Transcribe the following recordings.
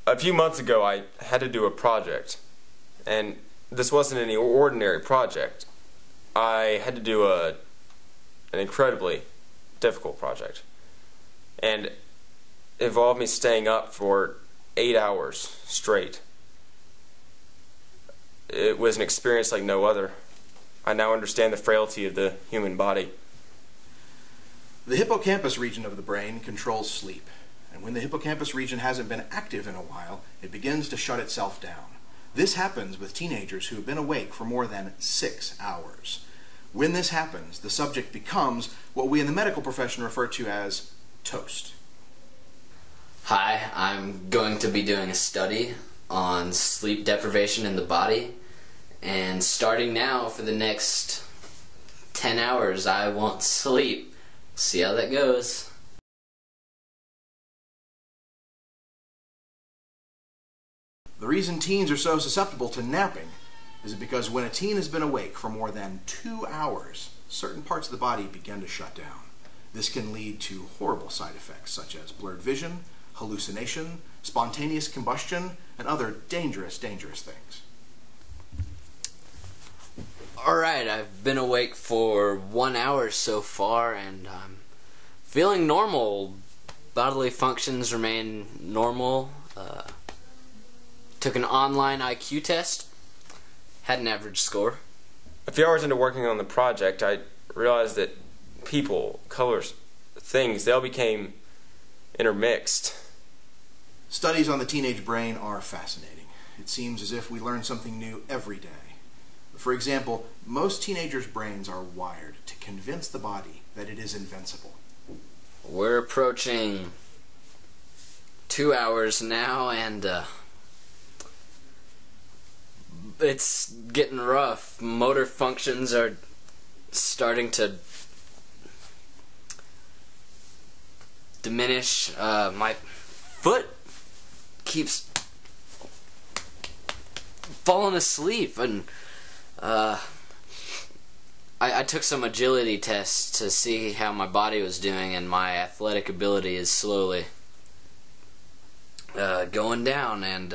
A few months ago I had to do a project, and this wasn't any ordinary project. I had to do an incredibly difficult project, and it involved me staying up for 8 hours straight. It was an experience like no other. I now understand the frailty of the human body. The hippocampus region of the brain controls sleep. And when the hippocampus region hasn't been active in a while, it begins to shut itself down. This happens with teenagers who have been awake for more than 6 hours. When this happens, the subject becomes what we in the medical profession refer to as toast. Hi, I'm going to be doing a study on sleep deprivation in the body, and starting now for the next 10 hours I won't sleep. See how that goes. The reason teens are so susceptible to napping is because when a teen has been awake for more than 2 hours, certain parts of the body begin to shut down. This can lead to horrible side effects such as blurred vision, hallucination, spontaneous combustion, and other dangerous things. Alright, I've been awake for 1 hour so far, and I'm feeling normal. Bodily functions remain normal. Took an online IQ test. Had an average score. A few hours into working on the project, I realized that people, colors, things, they all became intermixed. Studies on the teenage brain are fascinating. It seems as if we learn something new every day. For example, most teenagers' brains are wired to convince the body that it is invincible. We're approaching 2 hours now, and it's getting rough. Motor functions are starting to diminish. My foot keeps falling asleep, and I took some agility tests to see how my body was doing, and my athletic ability is slowly going down, and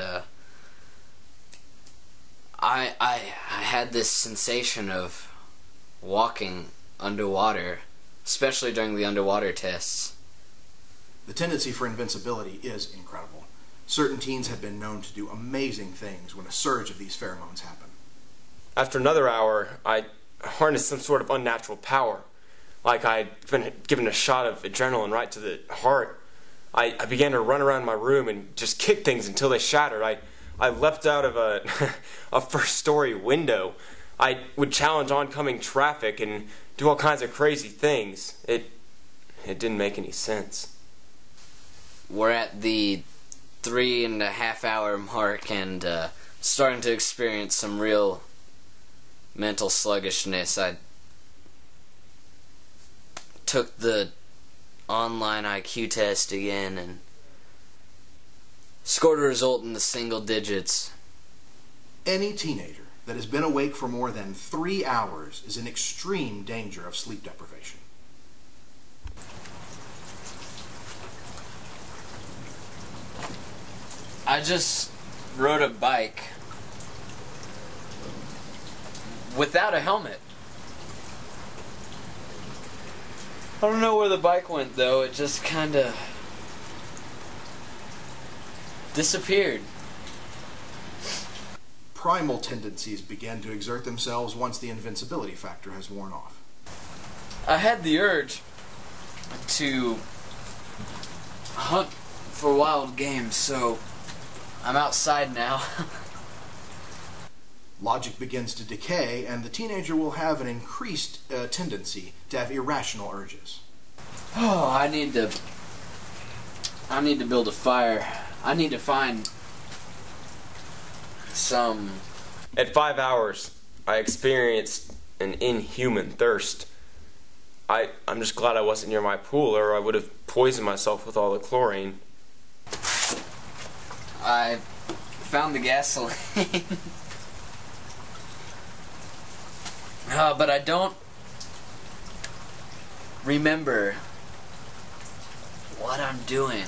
I had this sensation of walking underwater, especially during the underwater tests. The tendency for invincibility is incredible. Certain teens have been known to do amazing things when a surge of these pheromones happen. After another hour, I harnessed some sort of unnatural power, like I'd been given a shot of adrenaline right to the heart. I began to run around my room and just kick things until they shattered. I leapt out of a first-story window. I would challenge oncoming traffic and do all kinds of crazy things. It didn't make any sense. We're at the 3.5 hour mark, and starting to experience some real mental sluggishness. I took the online IQ test again and scored a result in the single digits. Any teenager that has been awake for more than 3 hours is in extreme danger of sleep deprivation. I just rode a bike without a helmet. I don't know where the bike went, though. It just kinda disappeared. Primal tendencies begin to exert themselves once the invincibility factor has worn off. I had the urge to hunt for wild game, so I'm outside now. Logic begins to decay, and the teenager will have an increased tendency to have irrational urges. Oh, I need to build a fire. I need to find some. At 5 hours, I experienced an inhuman thirst. I'm just glad I wasn't near my pool, or I would have poisoned myself with all the chlorine. I found the gasoline. But I don't remember what I'm doing.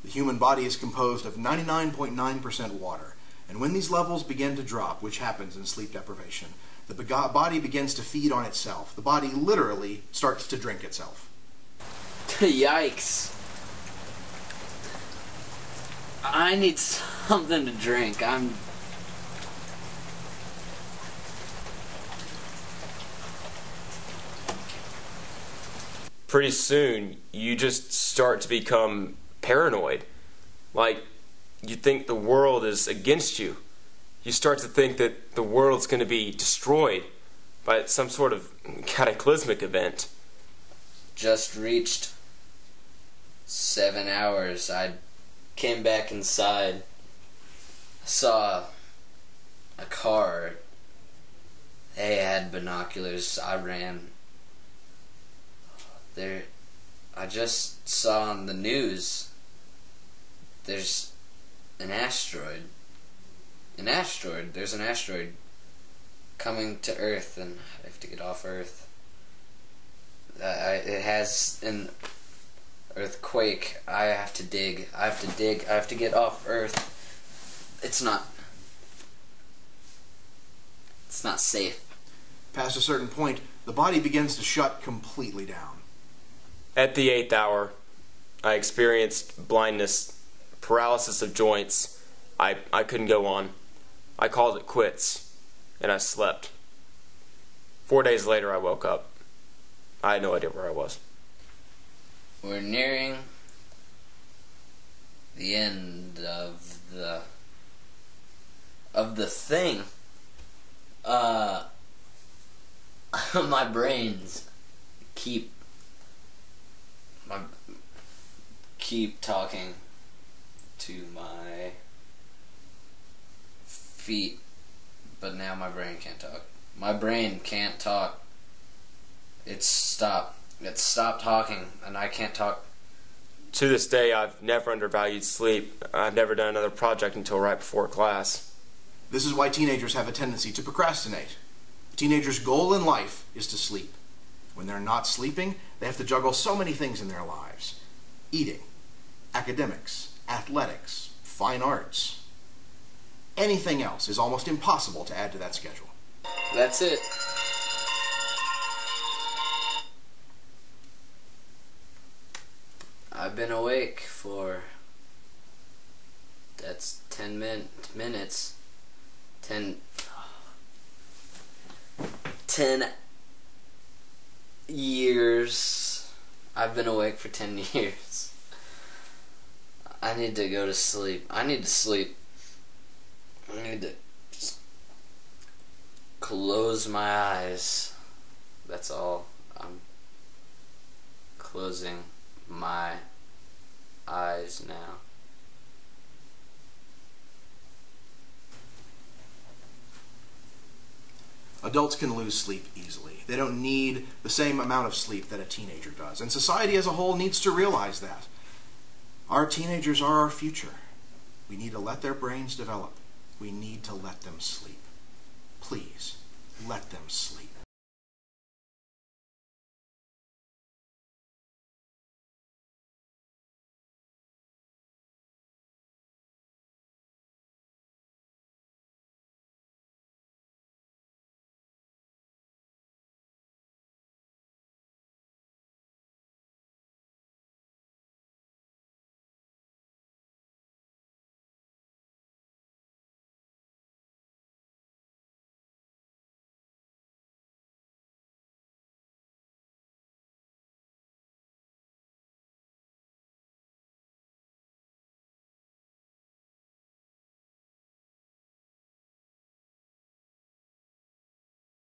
The human body is composed of 99.9% water, and when these levels begin to drop, which happens in sleep deprivation, the body begins to feed on itself. The body literally starts to drink itself. Yikes. I need something to drink. Pretty soon, you just start to become paranoid. Like, you think the world is against you. You start to think that the world's going to be destroyed by some sort of cataclysmic event. Just reached 7 hours. I came back inside. Saw a car. They had binoculars. I ran. I just saw on the news there's an asteroid. There's an asteroid coming to Earth, and I have to get off Earth. It has an earthquake. I have to dig. I have to get off Earth. It's not safe. Past a certain point, the body begins to shut completely down. At the 8th hour, I experienced blindness, paralysis of joints. I couldn't go on. I called it quits, and I slept. 4 days later, I woke up. I had no idea where I was. We're nearing the end of the thing. My brains keep talking to my feet, but now my brain can't talk. My brain can't talk. It's stopped talking, and I can't talk. To this day, I've never undervalued sleep. I've never done another project until right before class. This is why teenagers have a tendency to procrastinate. A teenager's goal in life is to sleep. When they're not sleeping, they have to juggle so many things in their lives. Eating, academics, athletics, fine arts. Anything else is almost impossible to add to that schedule. That's it. I've been awake for... that's 10 minutes. 10 years. I've been awake for 10 years. I need to go to sleep. I need to sleep. I need to just close my eyes. That's all. I'm closing my eyes now. Adults can lose sleep easily. They don't need the same amount of sleep that a teenager does. And society as a whole needs to realize that. Our teenagers are our future. We need to let their brains develop. We need to let them sleep. Please, let them sleep.